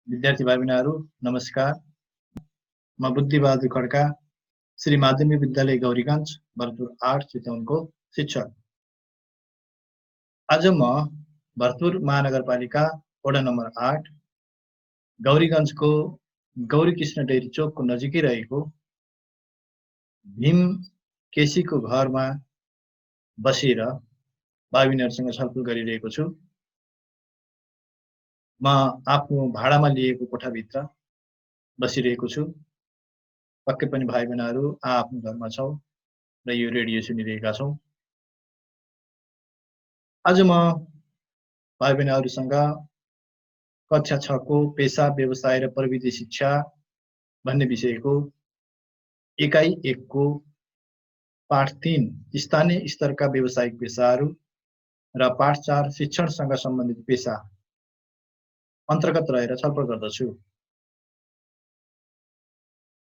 विद्यार्थी भाइ बहिनीहरू नमस्कार। म बुद्धिबहादुर खड्का, श्री माध्यमिक विद्यालय गौरीगञ्ज भरतपुर 8 चितवनको शिक्षक। आज म भरतपुर महानगरपालिका वडा नम्बर 8 गौरीगञ्जको गौरीकृष्ण डेरी चोकको नजिकै रहेको भीम केसीको घरमा बसेर भाइ बहिनीहरूसँग छलफल गरिरहेको छु। म आफ्नो भाडामा लिएको कोठाभित्र बसिरहेको छु। पक्कै पनि भाइ बहिनीहरू आफ्नो घरमा छौँ र यो रेडियो सुनिरहेका छौँ। आज म भाइ बहिनीहरूसँग कक्षा 6 को पेशा, व्यवसाय र प्रविधि शिक्षा भन्ने विषयको इकाइ 1 को पाठ 3 स्थानीय स्तरका व्यावसायिक पेशाहरू र पाठ 4 शिक्षणसँग सम्बन्धित पेशा अन्तर्गत रहेर छलफल गर्दछु।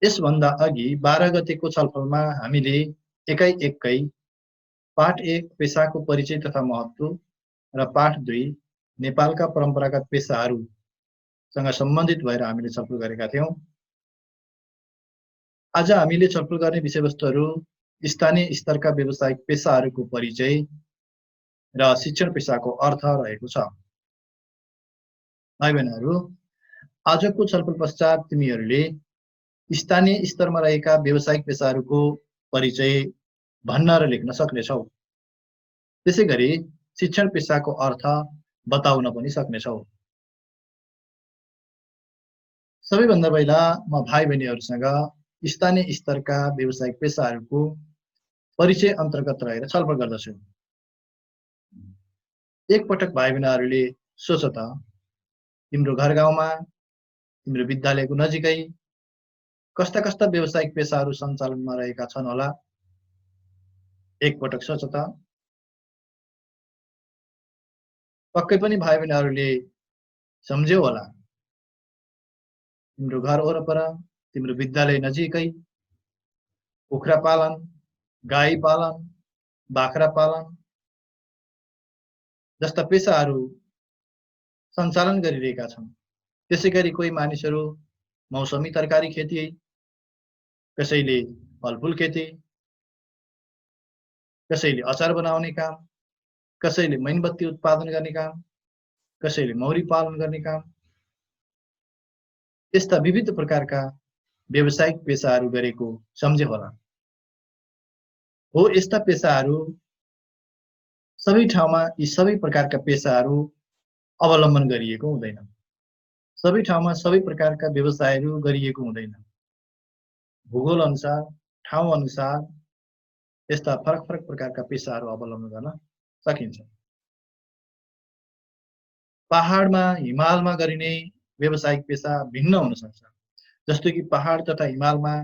यसभन्दा अघि 12 गतेको छलफलमा हामीले इकाइ 1 कै पाठ 1 पेशाको परिचय तथा महत्त्व र पाठ 2 नेपालका परम्परागत पेशाहरूसँग सम्बन्धित भएर हामीले छलफल गरेका थियौँ। आज हामीले छलफल गर्ने विषयवस्तुहरू स्थानीय स्तरका व्यावसायिक पेशाहरूको परिचय र शिक्षण पेशाको अर्थ रहेको छ। भाइ बहिनीहरू, आजको छलफल पश्चात तिमीहरूले स्थानीय स्तरमा रहेका व्यावसायिक पेशाहरूको परिचय भन्न र लेख्न सक्नेछौ। त्यसैगरी शिक्षण पेशाको अर्थ बताउन पनि सक्नेछौ। सबैभन्दा पहिला म भाइ बहिनीहरूसँग स्थानीय स्तरका व्यावसायिक पेशाहरूको परिचय अन्तर्गत रहेर छलफल गर्दछु। एकपटक भाइ बहिनीहरूले सोच त, तिम्रो घर गाउँमा, तिम्रो विद्यालयको नजिकै कस्ता कस्ता व्यावसायिक पेशाहरू सञ्चालनमा रहेका छन् होला? एकपटक सोच त। पक्कै पनि भाइ बहिनीहरूले सम्झ्यौ होला, तिम्रो घर वरपर, तिम्रो विद्यालय नजिकै कुखुरा पालन, गाई पालन, बाख्रा पालन जस्ता पेशाहरू सञ्चालन गरिरहेका छन्। त्यसैगरी कोही मानिसहरू मौसमी तरकारी खेती, कसैले फलफुल खेती, कसैले अचार बनाउने काम, कसैले मैनबत्ती उत्पादन गर्ने काम, कसैले मौरी पालन गर्ने काम, यस्ता विविध प्रकारका व्यावसायिक पेशाहरू गरेको सम्झे होला। हो, यस्ता पेशाहरू सबै ठाउँमा यी सबै प्रकारका पेशाहरू अवलम्बन गरिएको हुँदैन। सबै ठाउँमा सबै प्रकारका व्यवसायहरू गरिएको हुँदैन। भूगोल अनुसार, ठाउँ अनुसार यस्ता फरक फरक प्रकारका पेशाहरू अवलम्बन गर्न सकिन्छ। पहाडमा, हिमालमा गरिने व्यावसायिक पेशा भिन्न हुन सक्छ। जस्तो कि पहाड तथा हिमालमा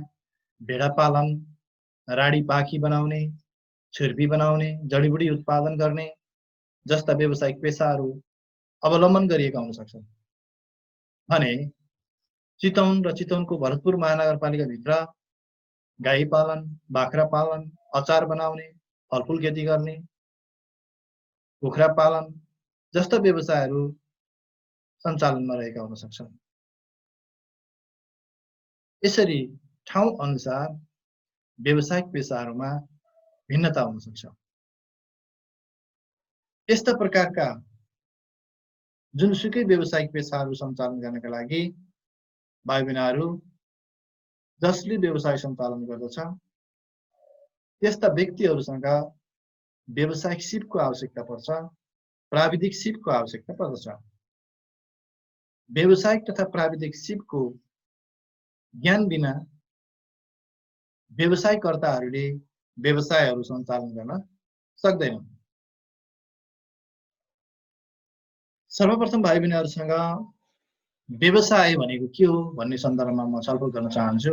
भेडा पालन, राडी पाखी बनाउने, छुर्पी बनाउने, जडीबुटी उत्पादन गर्ने जस्ता व्यावसायिक पेशाहरू अवलम्बन गरिएका हुन सक्छन्। भने चितवन र चितवनको भरतपुर महानगरपालिकाभित्र गाई पालन, बाख्रा पालन, अचार बनाउने, फलफुल खेती गर्ने, कुखुरा पालन जस्ता व्यवसायहरू सञ्चालनमा रहेका हुन सक्छन्। यसरी ठाउँ अनुसार व्यावसायिक पेशाहरूमा भिन्नता हुन सक्छ। यस्ता प्रकारका जुनसुकै व्यावसायिक पेशाहरू सञ्चालन गर्नका लागि भाइ बहिनीहरू जसले व्यवसाय सञ्चालन गर्दछ त्यस्ता व्यक्तिहरूसँग व्यावसायिक सिपको आवश्यकता पर्छ, प्राविधिक सिपको आवश्यकता पर्दछ। व्यावसायिक तथा प्राविधिक सिपको ज्ञान बिना व्यवसायकर्ताहरूले व्यवसायहरू सञ्चालन गर्न सक्दैनन्। सर्वप्रथम भाइ बहिनीहरूसँग व्यवसाय भनेको के हो भन्ने सन्दर्भमा म छलफल गर्न चाहन्छु।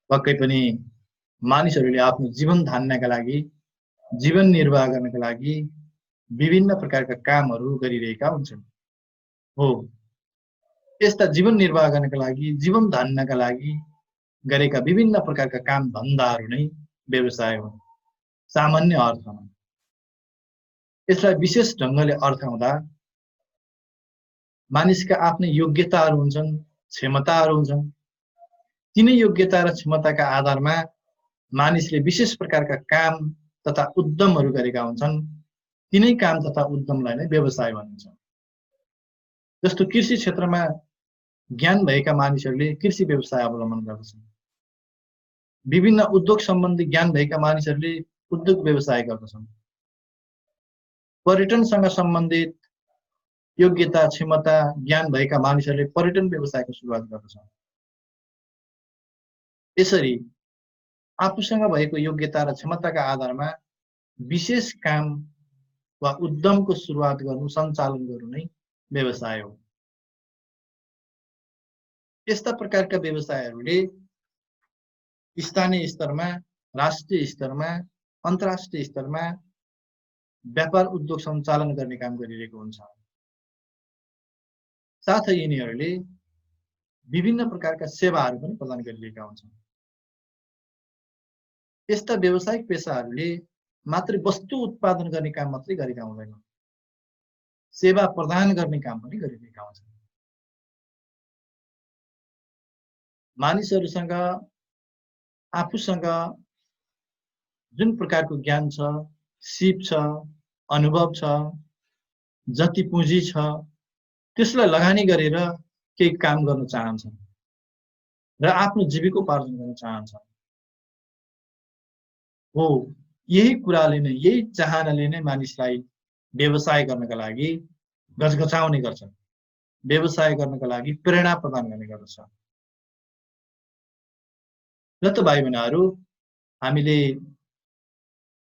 पक्कै पनि मानिसहरूले आफ्नो जीवन धान्नका लागि, जीवन निर्वाह गर्नका लागि विभिन्न प्रकारका कामहरू गरिरहेका हुन्छन्। हो, यस्ता जीवन निर्वाह गर्नका लागि, जीवन धान्नका लागि गरेका विभिन्न प्रकारका काम धन्दाहरू नै व्यवसाय हुन् सामान्य अर्थमा। यसलाई विशेष ढङ्गले अर्थाउँदा मानिसका आफ्नै योग्यताहरू हुन्छन्, क्षमताहरू हुन्छन्। तिनै योग्यता र क्षमताका आधारमा मानिसले विशेष प्रकारका काम तथा उद्यमहरू गरेका हुन्छन्। तिनै काम तथा उद्यमलाई नै व्यवसाय भनिन्छ। जस्तो कृषि क्षेत्रमा ज्ञान भएका मानिसहरूले कृषि व्यवसाय अवलम्बन गर्दछन्। विभिन्न उद्योग सम्बन्धी ज्ञान भएका मानिसहरूले उद्योग व्यवसाय गर्दछन्। पर्यटनसँग सम्बन्धित योग्यता, क्षमता, ज्ञान भएका मानिसहरूले पर्यटन व्यवसायको सुरुवात गर्दछन्। यसरी आफूसँग भएको योग्यता र क्षमताका आधारमा विशेष काम वा उद्यमको सुरुवात गर्नु, सञ्चालन गर्नु नै व्यवसाय हो। यस्ता प्रकारका व्यवसायहरूले स्थानीय स्तरमा, राष्ट्रिय स्तरमा, अन्तर्राष्ट्रिय स्तरमा व्यापार उद्योग सञ्चालन गर्ने काम गरिरहेको हुन्छ। साथै यिनीहरूले विभिन्न प्रकारका सेवाहरू पनि प्रदान गरिरहेका हुन्छन्। यस्ता व्यावसायिक पेसाहरूले मात्र वस्तु उत्पादन गर्ने काम मात्रै गरेका हुँदैनन्, सेवा प्रदान गर्ने काम पनि गरिरहेका हुन्छन्। मानिसहरूसँग आफूसँग जुन प्रकारको ज्ञान छ, सिप छ, अनुभव छ, जति पुँजी छ, त्यसलाई लगानी गरेर केही काम गर्न चाहन्छन् र आफ्नो जीविकोपार्जन गर्न चाहन्छन्। हो, यही कुराले नै, यही चाहनाले नै मानिसलाई व्यवसाय गर्नका लागि गजगजाउने गर्छन्, व्यवसाय गर्नका लागि प्रेरणा प्रदान गर्ने गर्दछ। र त भाइ बहिनीहरू, हामीले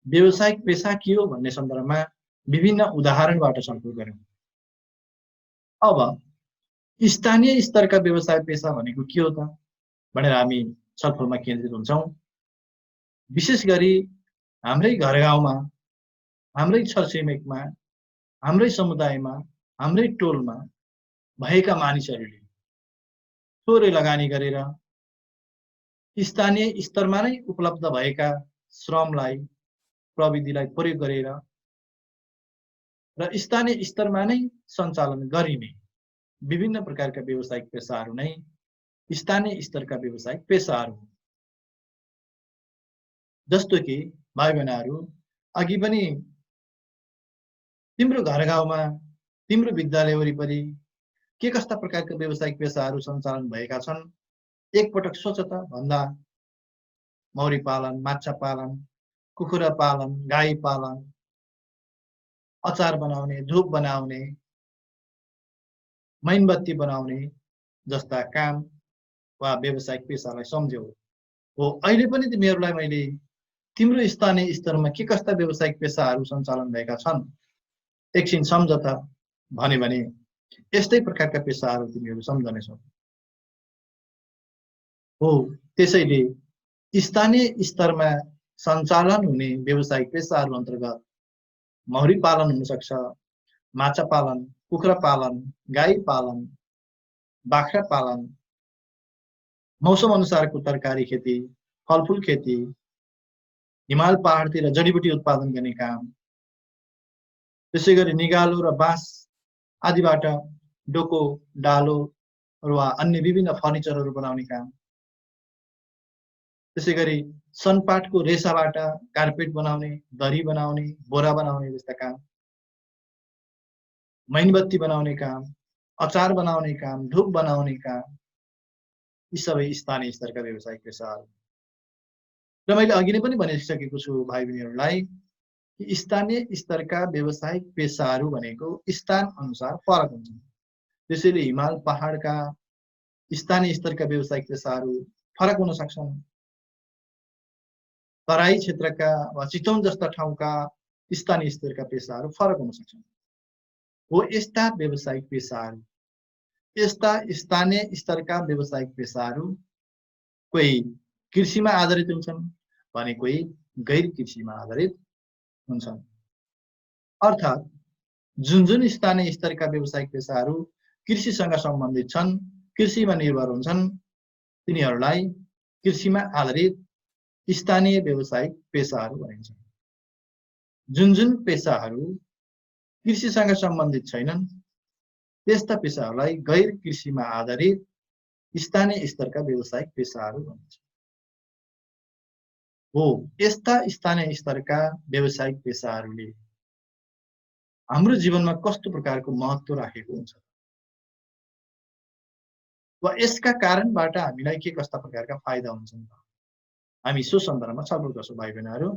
व्यावसायिक पेसा के हो भन्ने सन्दर्भमा विभिन्न उदाहरणबाट छलफल गर्यौं। अब स्थानीय स्तरका व्यवसाय पेसा भनेको के हो त भनेर हामी छलफलमा केन्द्रित हुन्छौं। विशेष गरी हाम्रै घर गाउँमा, हाम्रै छरछिमेकमा, हाम्रै समुदायमा, हाम्रै टोलमा भएका मानिसहरूले थोरै लगानी गरेर स्थानीय स्तरमा नै उपलब्ध भएका श्रमलाई, प्रविधिलाई प्रयोग गरेर र स्थानीय स्तरमा नै सञ्चालन गरिने विभिन्न प्रकारका व्यावसायिक पेसाहरू नै स्थानीय स्तरका व्यावसायिक पेसाहरू हुन्। जस्तो कि भाइ बहिनीहरू, अघि पनि तिम्रो घर गाउँमा, तिम्रो विद्यालय वरिपरि के कस्ता प्रकारका व्यावसायिक पेसाहरू सञ्चालन भएका छन् एकपटक सोच त। भन्दा मौरी पालन, माछा पालन, कुखुरा पालन, गाई पालन, अचार बनाउने, धूप बनाउने, मैनबत्ती बनाउने जस्ता काम वा व्यावसायिक पेसालाई सम्झ्यौ। हो, अहिले पनि तिमीहरूलाई मैले तिम्रो स्थानीय स्तरमा के कस्ता व्यावसायिक पेसाहरू सञ्चालन भएका छन् एकछिन सम्झ त भन्यो भने यस्तै प्रकारका पेसाहरू तिमीहरू सम्झनेछौ। हो, त्यसैले स्थानीय स्तरमा सञ्चालन हुने व्यावसायिक पेसाहरू अन्तर्गत मौरी पालन हुन सक्छ, माछा पालन, कुखुरा पालन, गाई पालन, बाख्रा पालन, मौसम अनुसारको तरकारी खेती, फलफुल खेती, हिमाल पहाडतिर जडीबुटी उत्पादन गर्ने काम, त्यसैगरी निगालो र बाँस आदिबाट डोको, डालो वा अन्य विभिन्न फर्निचरहरू बनाउने काम, त्यसैगरी सनपाटको रेसाबाट कार्पेट बनाउने, दरी बनाउने, बोरा बनाउने जस्ता काम, मैनबत्ती बनाउने काम, अचार बनाउने काम, धूप बनाउने काम, यी सबै स्थानीय स्तरका व्यावसायिक पेसाहरू। र मैले अघि नै पनि भनिसकेको छु भाइ बहिनीहरूलाई कि स्थानीय स्तरका व्यावसायिक पेसाहरू भनेको स्थान अनुसार फरक हुन्छन्। त्यसैले हिमाल पहाडका स्थानीय स्तरका व्यावसायिक पेसाहरू फरक हुन सक्छन्। तराई क्षेत्रका वा चितवन जस्ता ठाउँका स्थानीय स्तरका पेसाहरू फरक हुन सक्छन्। हो, यस्ता व्यावसायिक पेसाहरू, यस्ता स्थानीय स्तरका व्यावसायिक पेसाहरू कोही कृषिमा आधारित हुन्छन् भने कोही गैर कृषिमा आधारित हुन्छन्। अर्थात् जुन जुन स्थानीय स्तरका व्यावसायिक पेसाहरू कृषिसँग सम्बन्धित छन्, कृषिमा निर्भर हुन्छन्, तिनीहरूलाई कृषिमा आधारित स्थानीय व्यावसायिक पेसाहरू भनिन्छन्। जुन जुन पेसाहरू कृषिसँग सम्बन्धित छैनन् त्यस्ता पेसाहरूलाई गैर कृषिमा आधारित स्थानीय स्तरका व्यावसायिक पेसाहरू भनिन्छ। हो, यस्ता स्थानीय स्तरका व्यावसायिक पेसाहरूले हाम्रो जीवनमा कस्तो प्रकारको महत्त्व राखेको हुन्छ वा यसका कारणबाट हामीलाई के कस्ता प्रकारका फाइदा हुन्छन्, हामी सो सन्दर्भमा छलफल गर्छौँ भाइ बहिनीहरू।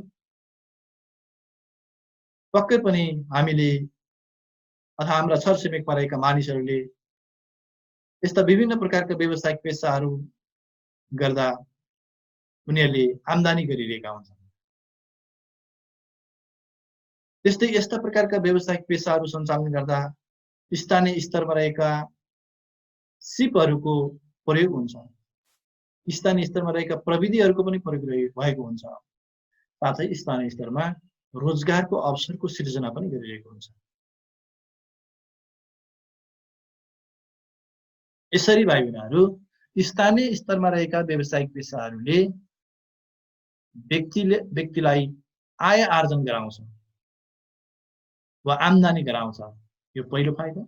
पक्कै पनि हामीले अथवा हाम्रा छरछिमेकमा रहेका मानिसहरूले यस्ता विभिन्न प्रकारका व्यावसायिक पेसाहरू गर्दा उनीहरूले आम्दानी गरिरहेका हुन्छन्। त्यस्तै यस्ता प्रकारका व्यावसायिक पेसाहरू सञ्चालन गर्दा स्थानीय स्तरमा रहेका सिपहरूको प्रयोग हुन्छ, स्थानीय स्तरमा रहेका प्रविधिहरूको पनि प्रयोग भएको हुन्छ, साथै स्थानीय स्तरमा रोजगारको अवसरको सृजना पनि गरिरहेको हुन्छ। यसरी भाइ बहिनीहरू स्थानीय स्तरमा रहेका व्यावसायिक पेसाहरूले व्यक्तिलाई आय आर्जन गराउँछ वा आम्दानी गराउँछ, यो पहिलो फाइदा।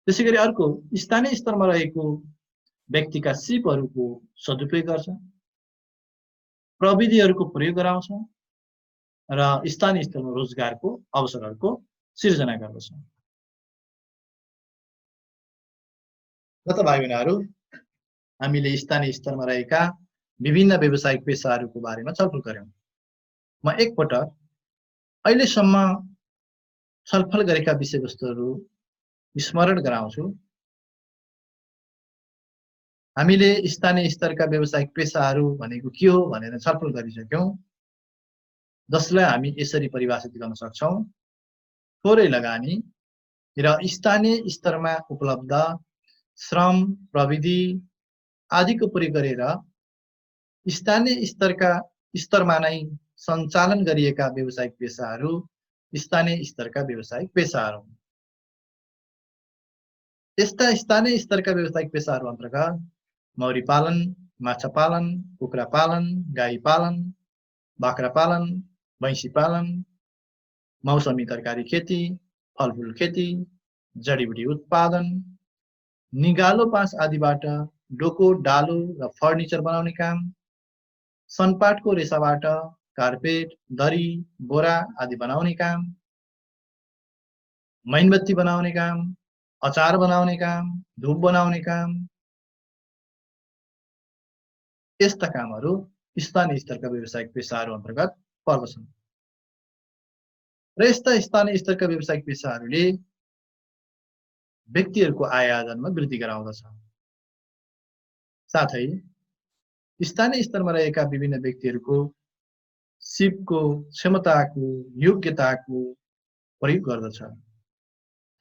त्यसैगरी अर्को, स्थानीय स्तरमा रहेको व्यक्तिका सिपहरूको सदुपयोग गर्छ, प्रविधिहरूको प्रयोग गराउँछ र स्थानीय स्तरमा रोजगारको अवसरहरूको सिर्जना गर्दछ। र त भाइ बहिनीहरू हामीले स्थानीय स्तरमा रहेका विभिन्न व्यावसायिक पेसाहरूको बारेमा छलफल गर्यौं। म एकपटक अहिलेसम्म छलफल गरेका विषयवस्तुहरू स्मरण गराउँछु। हामीले स्थानीय स्तरका व्यावसायिक पेसाहरू भनेको के हो भनेर छलफल गरिसक्यौं, जसलाई हामी यसरी परिभाषित गर्न सक्छौं: थोरै लगानी र स्थानीय स्तरमा उपलब्ध श्रम, प्रविधि आदिको प्रयोग गरेर स्थानीय स्तरमा नै सञ्चालन गरिएका व्यावसायिक पेसाहरू स्थानीय स्तरका व्यावसायिक पेसाहरू हुन्। यस्ता स्थानीय स्तरका व्यावसायिक पेसाहरू अन्तर्गत मौरी पालन, माछा पालन, कुखुरा पालन, गाई पालन, बाख्रा पालन, भैँसी पालन, मौसमी तरकारी खेती, फलफुल खेती, जडीबुटी उत्पादन, निगालो पास आदिबाट डोको, डालो र फर्निचर बनाउने काम, सनपाटको रेसाबाट कार्पेट, दरी, बोरा आदि बनाउने काम, मैनबत्ती बनाउने काम, अचार बनाउने काम, धूप बनाउने काम, यस्ता कामहरू स्थानीय स्तरका व्यावसायिक पेसाहरू अन्तर्गत पर्दछन्। र यस्ता स्थानीय स्तरका व्यावसायिक पेसाहरूले व्यक्तिहरूको आय आर्जनमा वृद्धि गराउँदछ। साथै स्थानीय स्तरमा रहेका विभिन्न व्यक्तिहरूको सिपको क्षमताको, योग्यताको प्रयोग गर्दछ,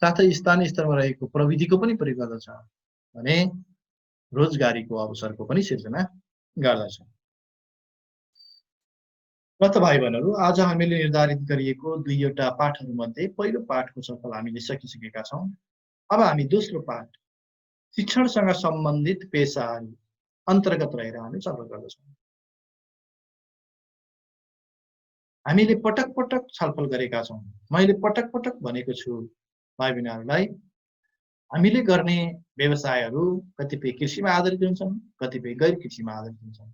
साथै स्थानीय स्तरमा रहेको प्रविधिको पनि प्रयोग गर्दछ भने रोजगारीको अवसरको पनि सिर्जना गर्दछ। र त भाइ बहिनीहरू, आज हामीले निर्धारित गरिएको दुईवटा पाठहरूमध्ये पहिलो पाठको छलफल हामीले सकिसकेका छौं। अब हामी दोस्रो पाठ शिक्षणसँग सम्बन्धित पेसाहरू अन्तर्गत रहेर हामी छलफल गर्दछौँ। हामीले पटक पटक छलफल गरेका छौं, मैले पटक पटक भनेको छु भाइ बहिनीहरूलाई, हामीले गर्ने व्यवसायहरू कतिपय कृषिमा आधारित हुन्छन्, कतिपय गैर कृषिमा आधारित हुन्छन्।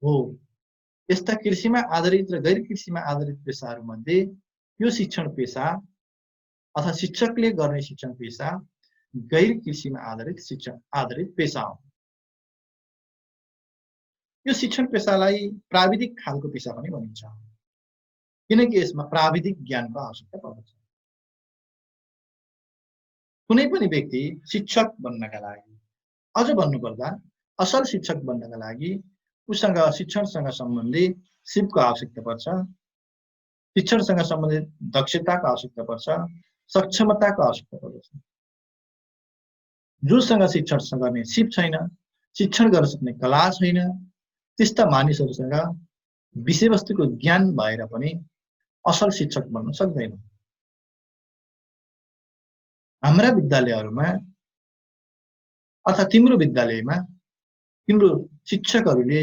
हो, यस्ता कृषिमा आधारित र गैर कृषिमा आधारित पेसाहरू मध्ये यो शिक्षण पेसा अथवा शिक्षकले गर्ने शिक्षण पेसा गैर कृषिमा आधारित पेसा हो। यो शिक्षण पेसालाई प्राविधिक खालको पेसा पनि भनिन्छ, किनकि यसमा प्राविधिक ज्ञानको आवश्यकता पर्दछ। कुनै पनि व्यक्ति शिक्षक बन्नका लागि, अझ भन्नुपर्दा असल शिक्षक बन्नका लागि उसँग शिक्षणसँग सम्बन्धित सिपको आवश्यकता पर्छ, शिक्षणसँग सम्बन्धित दक्षताको आवश्यकता पर्छ, सक्षमताको आवश्यकता पर्दछ। जोसँग शिक्षण गर्ने सिप छैन, शिक्षण गर्न सक्ने कला छैन, त्यस्ता मानिसहरूसँग विषयवस्तुको ज्ञान भएर पनि असल शिक्षक बन्न सक्दैन। हाम्रा विद्यालयहरूमा अथवा तिम्रो विद्यालयमा तिम्रो शिक्षकहरूले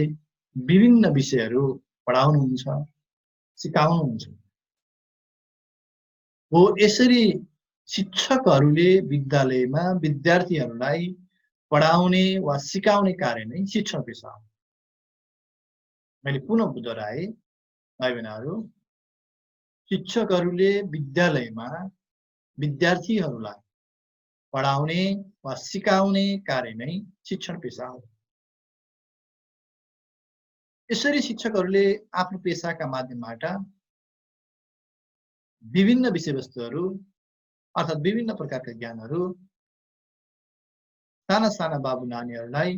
विभिन्न विषयहरू पढाउनुहुन्छ, सिकाउनुहुन्छ। हो, यसरी शिक्षकहरूले विद्यालयमा विद्यार्थीहरूलाई पढाउने वा सिकाउने कार्य नै शिक्षण पेशा हो। मैले पुनः दोहोऱ्याएँ, भाइ बहिनीहरू, शिक्षकहरूले विद्यालयमा विद्यार्थीहरूलाई पढाउने वा सिकाउने कार्य नै शिक्षण पेशा हो। यसरी शिक्षकहरूले आफ्नो पेशाका माध्यमबाट विभिन्न विषयवस्तुहरू अर्थात् विभिन्न प्रकारका ज्ञानहरू साना साना बाबु नानीहरूलाई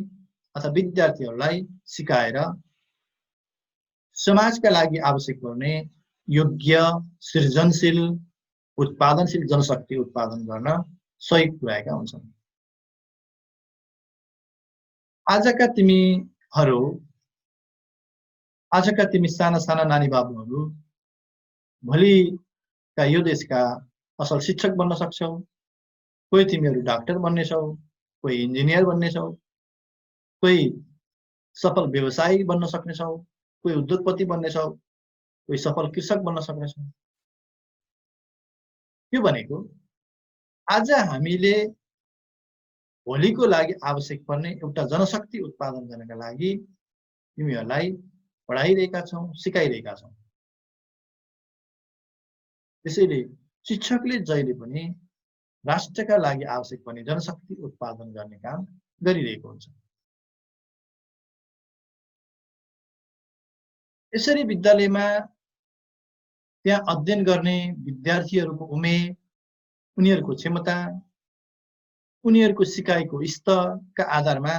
अथवा विद्यार्थीहरूलाई सिकाएर समाजका लागि आवश्यक पर्ने योग्य, सृजनशील, उत्पादनशील जनशक्ति उत्पादन गर्न सहयोग पुर्याएका हुन्छन्। आजका तिमी साना साना नानी बाबुहरू भोलिका यो देशका असल शिक्षक बन्न सक्छौ। कोही तिमीहरू डाक्टर बन्नेछौ, कोही इन्जिनियर बन्नेछौ, कोही सफल व्यवसायी बन्न सक्नेछौ, कोही उद्योगपति बन्नेछौ, कोही सफल कृषक बन्न सक्नेछौ। यो भनेको आज हामीले भोलिको लागि आवश्यक पर्ने एउटा जनशक्ति उत्पादन गर्नका लागि तिमीहरूलाई पढाइरहेका छौं, सिकाइरहेका छौं। त्यसैले शिक्षकले जहिले पनि राष्ट्रका लागि आवश्यक पर्ने जनशक्ति उत्पादन गर्ने काम गरिरहेको हुन्छ। यसरी विद्यालयमा त्यहाँ अध्ययन गर्ने विद्यार्थीहरूको उमेर, उनीहरूको क्षमता, उनीहरूको सिकाइको स्तरका आधारमा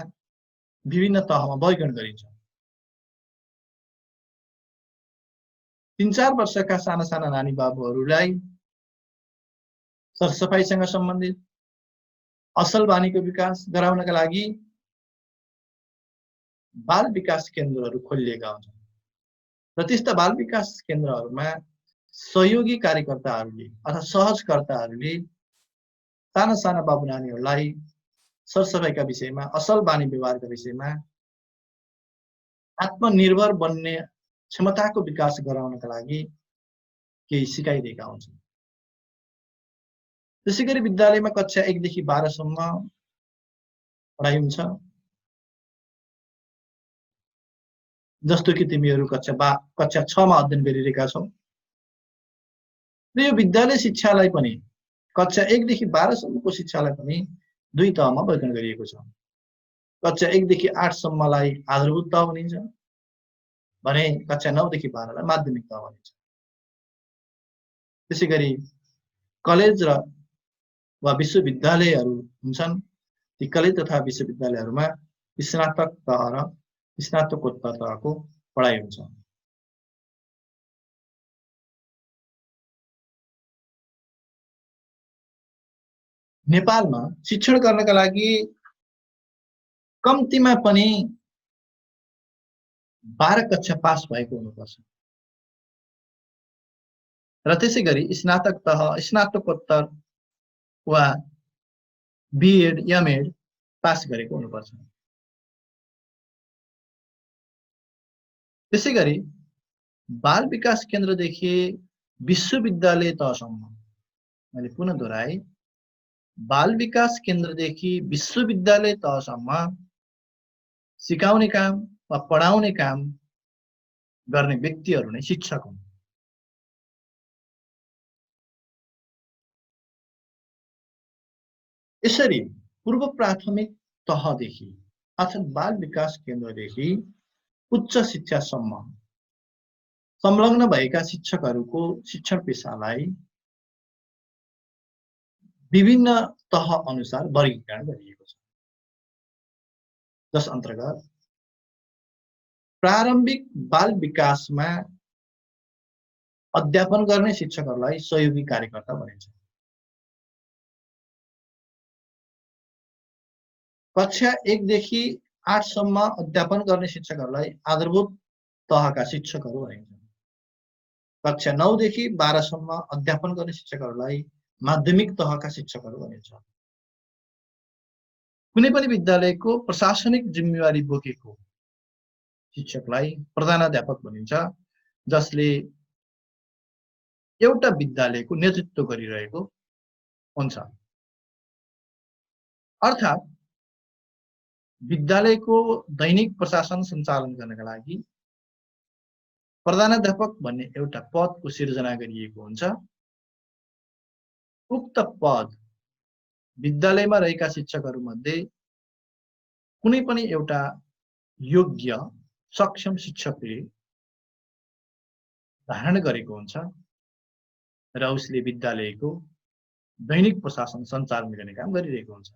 विभिन्न तहमा वर्गीकरण गरिन्छ। 3-4 वर्षका साना साना नानी बाबुहरूलाई सरसफाइसँग सम्बन्धित असल बानीको विकास गराउनका लागि बाल विकास केन्द्रहरू खोलिएका हुन्छन् र त्यस्ता बाल विकास केन्द्रहरूमा सहयोगी कार्यकर्ताहरूले अथवा सहजकर्ताहरूले साना साना बाबु नानीहरूलाई सरसफाइका विषयमा, असल बानी व्यवहारका विषयमा आत्मनिर्भर बन्ने क्षमताको विकास गराउनका लागि केही सिकाइरहेका हुन्छन्। त्यसैगरी विद्यालयमा कक्षा 1 देखि 12 सम्म पढाइ हुन्छ। जस्तो कि तिमीहरू कक्षा 6 मा अध्ययन गरिरहेका छौ। र यो विद्यालय शिक्षालाई पनि कक्षा 1 देखि 12 सम्मको शिक्षालाई पनि दुई तहमा वर्गीकरण गरिएको छ। कक्षा 1 देखि 8 सम्मलाई आधारभूत तह भनिन्छ भने कक्षा 9 देखि 12 लाई माध्यमिक तह भनिन्छ। त्यसैगरी कलेज वा विश्वविद्यालयहरू हुन्छन्। ती कलेज तथा विश्वविद्यालयहरूमा स्नातक तह र स्नातकोत्तर तहको पढाइ हुन्छ। नेपालमा शिक्षण गर्नका लागि कम्तीमा पनि 12 कक्षा पास भएको हुनुपर्छ र त्यसैगरी स्नातक तह, स्नातकोत्तर वा बीएड, एमएड पास गरेको हुनुपर्छ। त्यसैगरी बाल विकास केन्द्रदेखि विश्वविद्यालय तहसम्म, मैले पुनः दोहोऱ्याएँ, बाल विकास केन्द्रदेखि विश्वविद्यालय तहसम्म सिकाउने काम वा पढाउने काम गर्ने व्यक्तिहरू नै शिक्षक हुन्। यसरी पूर्व प्राथमिक तहदेखि अर्थात् बाल विकास केन्द्रदेखि उच्च शिक्षासम्म संलग्न भएका शिक्षकहरूको शिक्षण पेशालाई विभिन्न तह अनुसार वर्गीकरण गरिएको छ। जस अन्तर्गत प्रारम्भिक बाल विकासमा अध्यापन गर्ने शिक्षकहरूलाई सहयोगी कार्यकर्ता भनिन्छ। कक्षा 1 देखि 8 सम्म अध्यापन गर्ने शिक्षकहरूलाई आधारभूत तहका शिक्षकहरू भनिन्छ। कक्षा 9 देखि 12 सम्म अध्यापन गर्ने शिक्षकहरूलाई माध्यमिक तहका शिक्षकहरू भनिन्छ। कुनै पनि विद्यालयको प्रशासनिक जिम्मेवारी बोकेको शिक्षकलाई प्रधानाध्यापक भनिन्छ, जसले एउटा विद्यालयको नेतृत्व गरिरहेको हुन्छ। अर्थात् विद्यालयको दैनिक प्रशासन सञ्चालन गर्नका लागि प्रधानाध्यापक भन्ने एउटा पदको सिर्जना गरिएको हुन्छ। उक्त पद विद्यालयमा रहेका शिक्षकहरूमध्ये कुनै पनि एउटा योग्य सक्षम शिक्षकले धारण गरेको हुन्छ र उसले विद्यालयको दैनिक प्रशासन सञ्चालन गर्ने काम गरिरहेको हुन्छ।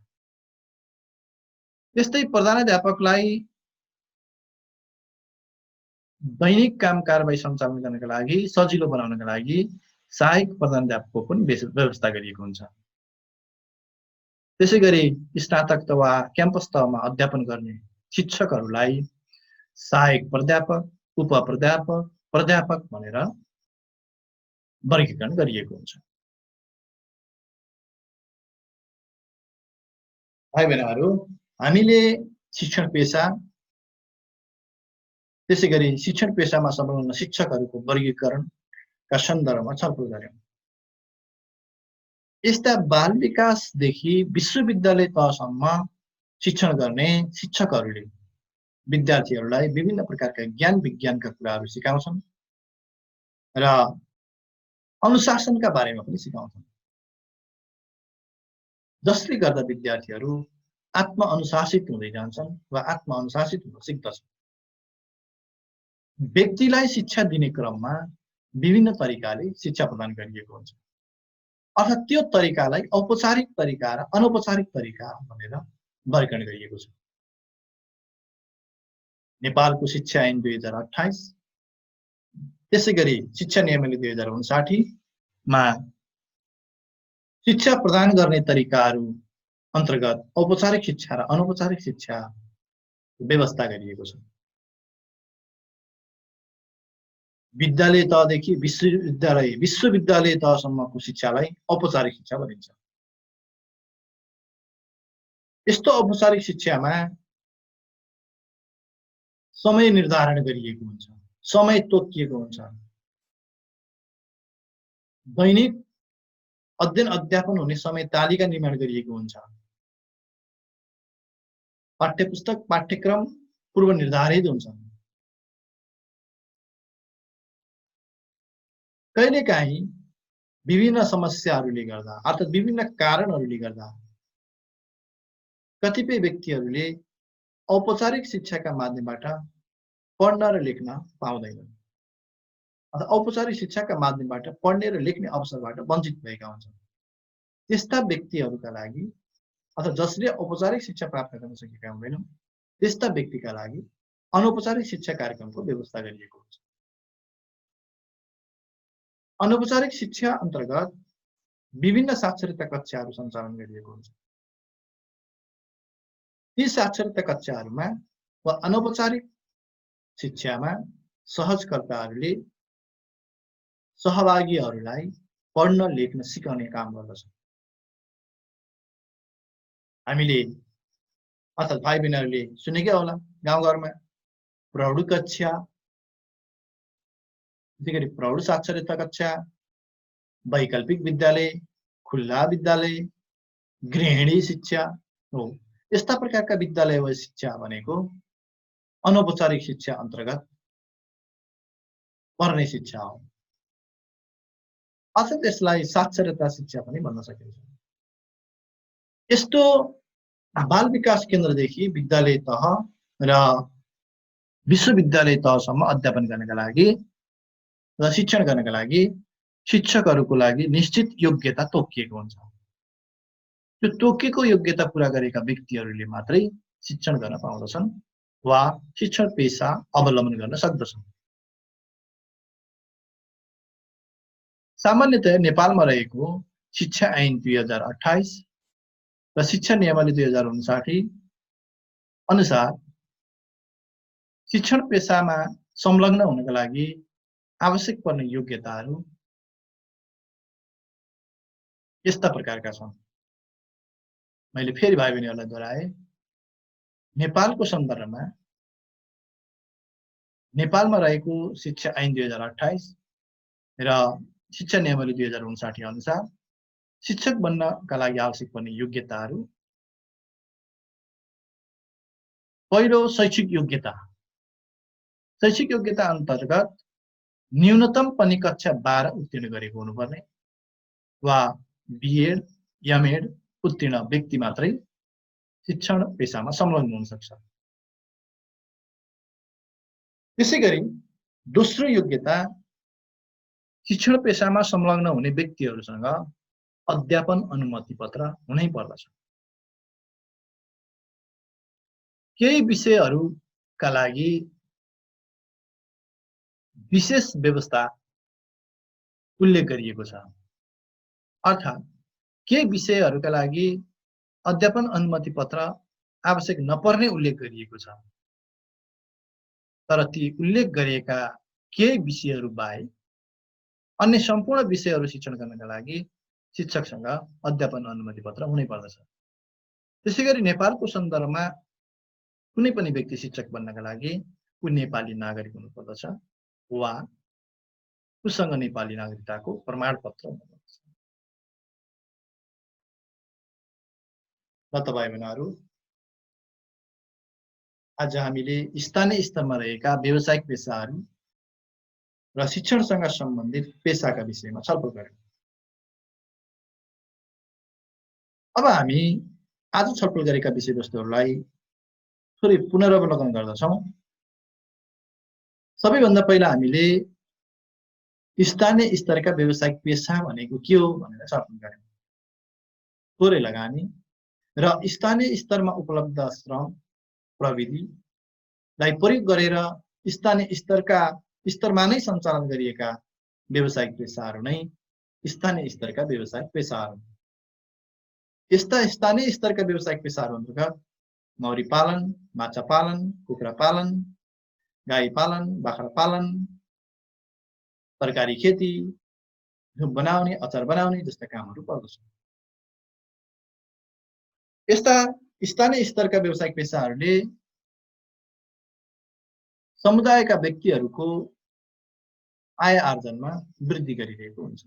त्यस्तै प्रधानाध्यापकलाई दैनिक काम कारबाही सञ्चालन गर्नका लागि सजिलो बनाउनका लागि सहायक प्रधानाध्यापकको पनि व्यवस्था गरिएको हुन्छ। त्यसैगरी स्नातक वा क्याम्पस तहमा अध्यापन गर्ने शिक्षकहरूलाई सहायक प्राध्यापक, उपप्राध्यापक, प्राध्यापक भनेर वर्गीकरण गरिएको हुन्छ। भाइ बहिनीहरू, हामीले शिक्षण पेशा त्यसैगरी शिक्षण पेशामा संलग्न शिक्षकहरूको वर्गीकरणका सन्दर्भमा छलफल गर्यौं। यस्ता बाल विकासदेखि विश्वविद्यालय तहसम्म शिक्षण गर्ने शिक्षकहरूले विद्यार्थीहरूलाई विभिन्न प्रकारका ज्ञान विज्ञानका कुराहरू सिकाउँछन् र अनुशासनका बारेमा पनि सिकाउँछन्, जसले गर्दा विद्यार्थीहरू आत्मअनुशासित हुँदै जान्छन् वा आत्मअनुशासित हुन सिक्दछन्। व्यक्तिलाई शिक्षा दिने क्रममा विभिन्न तरिकाले शिक्षा प्रदान गरिएको हुन्छ। अर्थात् त्यो तरिकालाई औपचारिक तरिका र अनौपचारिक तरिका भनेर वर्गीकरण गरिएको छ। नेपालको शिक्षा ऐन 2028 त्यसैगरी शिक्षा नियमावली 2059 मा शिक्षा प्रदान गर्ने तरिकाहरू अन्तर्गत औपचारिक शिक्षा र अनौपचारिक शिक्षा व्यवस्था गरिएको छ। विद्यालय तहदेखि विश्वविद्यालय तहसम्मको शिक्षालाई औपचारिक शिक्षा भनिन्छ। यस्तो औपचारिक शिक्षामा समय निर्धारण गरिएको हुन्छ, समय तोकिएको हुन्छ। दैनिक अध्ययन अध्यापन हुने समय तालिका निर्माण गरिएको हुन्छ। पाठ्यपुस्तक पाठ्यक्रम पूर्व निर्धारित हुन्छन्। कहिलेकाहीँ विभिन्न समस्याहरूले गर्दा अर्थात् विभिन्न कारणहरूले गर्दा कतिपय व्यक्तिहरूले औपचारिक शिक्षाका माध्यमबाट पढ्न र लेख्न पाउँदैनन् अथवा औपचारिक शिक्षाका माध्यमबाट पढ्ने र लेख्ने अवसरबाट वञ्चित भएका हुन्छन्। त्यस्ता व्यक्तिहरूका लागि अथवा जसले औपचारिक शिक्षा प्राप्त गर्न सकेका हुँदैनन् त्यस्ता व्यक्तिका लागि अनौपचारिक शिक्षा कार्यक्रमको व्यवस्था गरिएको हुन्छ। अनौपचारिक शिक्षा अन्तर्गत विभिन्न साक्षरता कक्षाहरू सञ्चालन गरिएको हुन्छ। ती साक्षरता कक्षाहरूमा वा अनौपचारिक शिक्षामा सहजकर्ताहरूले सहभागीहरूलाई पढ्न लेख्न सिकाउने काम गर्दछन्। हामीले अर्थात् भाइ बहिनीहरूले सुनेकै होला, गाउँघरमा प्रौढ कक्षा, त्यसैगरी प्रौढ साक्षरता कक्षा, वैकल्पिक विद्यालय, खुल्ला विद्यालय, गृहिणी शिक्षा हो। यस्ता प्रकारका विद्यालय वा शिक्षा भनेको अनौपचारिक शिक्षा अन्तर्गत पर्ने शिक्षा हो। अथवा त्यसलाई साक्षरता शिक्षा पनि भन्न सकिन्छ। यस्तो बाल विकास केन्द्रदेखि विद्यालय तह र विश्वविद्यालय तहसम्म अध्यापन गर्नका लागि र शिक्षण गर्नका लागि शिक्षकहरूको लागि निश्चित योग्यता तोकिएको हुन्छ। त्यो तोकिएको योग्यता पूरा गरेका व्यक्तिहरूले मात्रै शिक्षण गर्न पाउँदछन् वा शिक्षण पेशा अवलम्बन गर्न सक्दछन्। सामान्यतया नेपालमा रहेको शिक्षा ऐन 2028 र शिक्षा नियमावली 2059 अनुसार शिक्षण पेशामा संलग्न हुनका लागि आवश्यक पर्ने योग्यताहरू यस्ता प्रकारका छन्। मैले फेरि भाइ बहिनीहरूलाई दोहोऱ्याए, नेपालको सन्दर्भमा नेपालमा रहेको शिक्षा ऐन 2028 र शिक्षा नियमावली 2059 अनुसार शिक्षक बन्नका लागि आवश्यक पर्ने योग्यताहरू। पहिलो, शैक्षिक योग्यता। शैक्षिक योग्यता अन्तर्गत न्यूनतम पनि कक्षा 12 उत्तीर्ण गरेको हुनुपर्ने वा बीएड एमएड उत्तीर्ण व्यक्ति मात्रै शिक्षण पेशामा संलग्न हुन सक्छ। त्यसैगरी दोस्रो योग्यता, शिक्षण पेशामा संलग्न हुने व्यक्तिहरूसँग अध्यापन अनुमति पत्र हुनै पर्दछ। केही विषयहरूका लागि विशेष व्यवस्था उल्लेख गरिएको छ, अर्थात् केही विषयहरूका लागि अध्यापन अनुमति पत्र आवश्यक नपर्ने उल्लेख गरिएको छ, तर ती उल्लेख गरिएका केही विषयहरू बाहेक अन्य सम्पूर्ण विषयहरू शिक्षण गर्नका लागि शिक्षकसँग अध्यापन अनुमति पत्र हुनै पर्दछ। त्यसैगरी नेपालको सन्दर्भमा कुनै पनि व्यक्ति शिक्षक बन्नका लागि ऊ नेपाली नागरिक हुनुपर्दछ वा उसँग नेपाली नागरिकताको प्रमाणपत्र हुनुपर्दछ। र तपाईँ बहिनीहरू, आज हामीले स्थानीय स्तरमा रहेका व्यावसायिक पेशाहरू र शिक्षणसँग सम्बन्धित पेशाका विषयमा छलफल गर्यौं। अब हामी आज छलफल गरेका विषयवस्तुहरूलाई थोरै पुनरावलोकन गर्दछौं। सबैभन्दा पहिला हामीले स्थानीय स्तरका व्यावसायिक पेशा भनेको के हो भनेर छलफल गर्यौं। थोरै लगानी र स्थानीय स्तरमा उपलब्ध श्रम प्रविधिलाई प्रयोग गरेर स्थानीय स्तरमा नै सञ्चालन गरिएका व्यावसायिक पेशाहरू नै स्थानीय स्तरका व्यावसायिक पेशाहरू। यस्ता स्थानीय स्तरका व्यावसायिक पेशाहरू अन्तर्गत मौरी पालन, माछा पालन, कुखुरा पालन, गाई पालन, बाख्रा पालन, तरकारी खेती, धुप बनाउने, अचार बनाउने जस्ता कामहरू पर्दछन्। यस्ता स्थानीय स्तरका व्यावसायिक पेशाहरूले समुदायका व्यक्तिहरूको आय आर्जनमा वृद्धि गरिरहेको हुन्छ।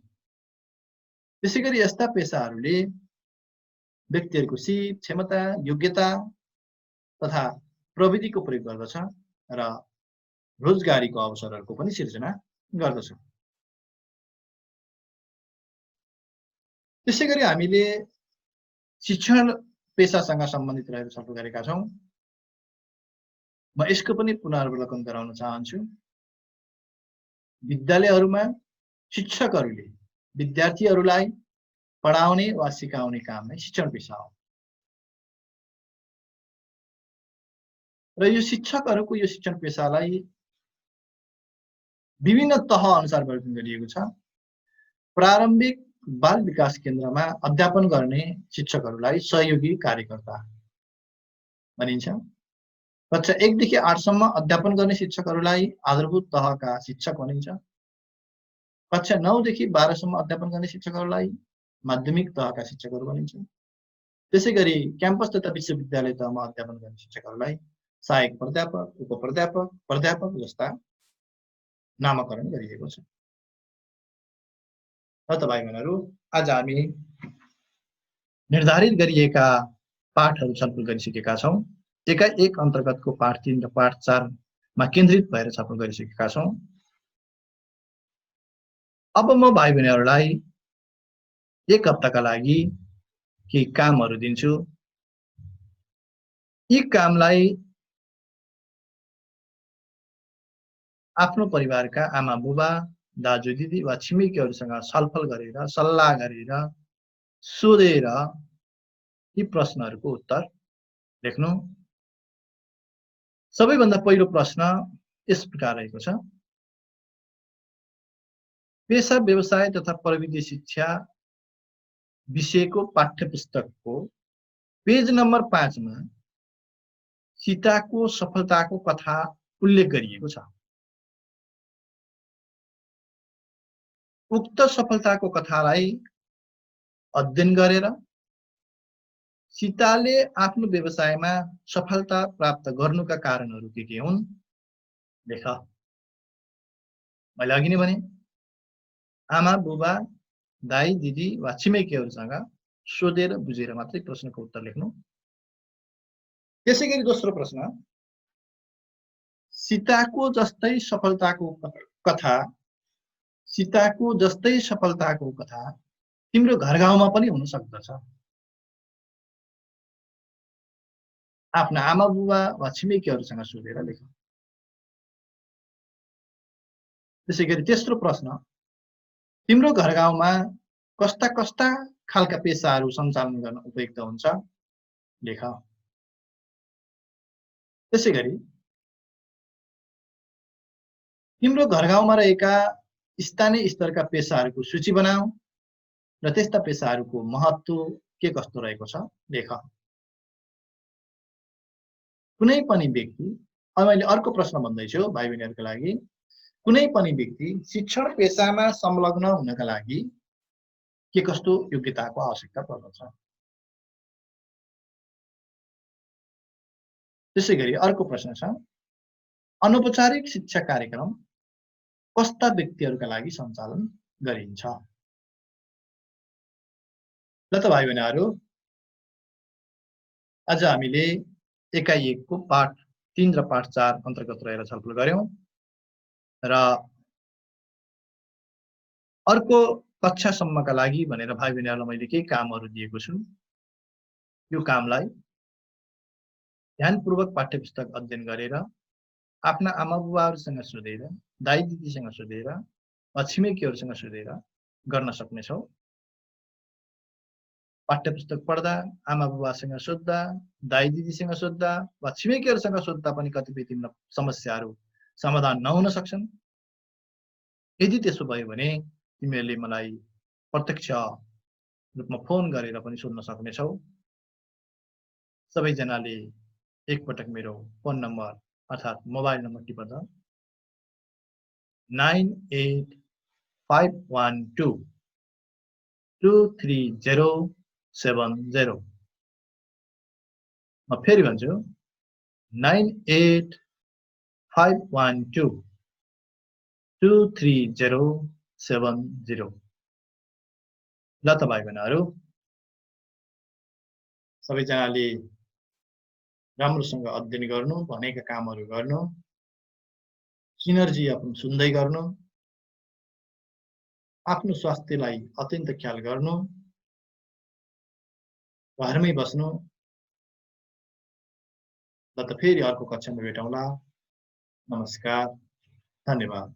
त्यसैगरी यस्ता पेशाहरूले व्यक्तिहरूको सिप, क्षमता, योग्यता तथा प्रविधिको प्रयोग गर्दछ र रोजगारीको अवसरहरूको पनि सिर्जना गर्दछ। त्यसैगरी हामीले शिक्षण पेशासँग सम्बन्धित रहेर छलफल गरेका छौं। म यसको पनि पुनरावलोकन गराउन चाहन्छु। विद्यालयहरूमा शिक्षकहरूले विद्यार्थीहरूलाई पढाउने वा सिकाउने काम नै शिक्षण पेशा हो र यो शिक्षकहरूको यो शिक्षण पेशालाई विभिन्न तह अनुसार वर्गीकरण गरिएको छ। प्रारम्भिक बाल विकास केन्द्रमा अध्यापन गर्ने शिक्षकहरूलाई सहयोगी कार्यकर्ता भनिन्छ। कक्षा 1 देखि 8 सम्म अध्यापन गर्ने शिक्षकहरूलाई आधारभूत तहका शिक्षक भनिन्छ। कक्षा 9 देखि 12 सम्म अध्यापन गर्ने शिक्षकहरूलाई माध्यमिक तहका शिक्षकहरू भनिन्छ। त्यसैगरी क्याम्पस तथा विश्वविद्यालय तहमा अध्यापन गर्ने शिक्षकहरूलाई सहायक प्राध्यापक, उपप्राध्यापक, प्राध्यापक जस्ता नामकरण गरिएको छ। र तपाईँ बहिनीहरू, आज हामी निर्धारित गरिएका पाठहरू छलफल गरिसकेका छौं। एका 1 अन्तर्गतको पाठ 3 र पाठ 4 मा केन्द्रित भएर छलफल गरिसकेका छौं। अब म भाइ बहिनीहरूलाई 1 हप्ताका लागि केही कामहरू दिन्छु। यी कामलाई आफ्नो परिवारका आमा बुबा, दाजु दिदी वा छिमेकीहरूसँग छलफल गरेर, सल्लाह गरेर, सोधेर यी प्रश्नहरूको उत्तर लेख्नु। सबैभन्दा पहिलो प्रश्न यस प्रकार रहेको छ। पेशा, व्यवसाय तथा प्रविधि शिक्षा विषयको पाठ्यपुस्तकको पेज नम्बर 5 मा सीताको सफलताको कथा उल्लेख गरिएको छ। उक्त सफलताको कथालाई अध्ययन गरेर सीताले आफ्नो व्यवसायमा सफलता प्राप्त गर्नुका कारणहरू के हुन् लेख। मैले अघि नै भने आमा बुबा, दाई दिदी वा छिमेकीहरूसँग सोधेर बुझेर मात्रै प्रश्नको उत्तर लेख्नु। त्यसैगरी दोस्रो प्रश्न, सीताको जस्तै सफलताको कथा सीताको जस्तै सफलताको कथा तिम्रो घर गाउँमा पनि हुन सक्दछ। आफ्ना आमा बुबा वा छिमेकीहरूसँग सोधेर लेख। त्यसैगरी तेस्रो प्रश्न, तिम्रो घर गाउँमा कस्ता कस्ता खालका पेसाहरू सञ्चालन गर्न उपयुक्त हुन्छ, लेख। त्यसैगरी तिम्रो घर गाउँमा रहेका स्थानीय स्तरका पेसाहरूको सूची बनाऊ र त्यस्ता पेसाहरूको महत्त्व के कस्तो रहेको छ, लेख। कुनै पनि व्यक्ति, अब मैले अर्को प्रश्न भन्दैछु भाइ बहिनीहरूका लागि, कुनै पनि व्यक्ति शिक्षण पेसामा संलग्न हुनका लागि के कस्तो योग्यताको आवश्यकता पर्दछ। त्यसैगरी अर्को प्रश्न छ, अनौपचारिक शिक्षा कार्यक्रम कस्ता व्यक्तिहरूका लागि सञ्चालन गरिन्छ। ल त भाइ बहिनीहरू, आज हामीले एकाइ 1 को पाठ 3 र पाठ 4 अन्तर्गत रहेर छलफल गर्यौं र अर्को कक्षासम्मका लागि भनेर भाइ बहिनीहरूलाई मैले केही कामहरू दिएको छु। यो कामलाई ध्यानपूर्वक पाठ्यपुस्तक अध्ययन गरेर आफ्ना आमा बुबाहरूसँग सोधेर, दाइ दिदीसँग सोधेर वा छिमेकीहरूसँग सोधेर गर्न सक्नेछौ। पाठ्यपुस्तक पढ्दा, आमा बुबासँग सोध्दा, दाइ दिदीसँग सोध्दा वा छिमेकीहरूसँग सोध्दा पनि कतिपय तिम्रो समस्याहरू समाधान नहुन सक्छन्। यदि त्यसो भयो भने तिमीहरूले मलाई प्रत्यक्ष रूपमा फोन गरेर पनि सोध्न सक्नेछौ। सबैजनाले एकपटक मेरो फोन नम्बर अर्थात् मोबाइल नम्बर टिप्दा 9851223070 म फेरि भन्छु 9851223070। ल त भाइ बहिनीहरू, सबैजनाले राम्रोसँग अध्ययन गर्नु, भनेका कामहरू गर्नु, सिनर्जी आफ्नो सुन्दै गर्नु, आफ्नो स्वास्थ्यलाई अत्यन्त ख्याल गर्नु, घरमै बस्नु। ल त फेरि अर्को कक्षामा भेटौँला। नमस्कार, धन्यवाद।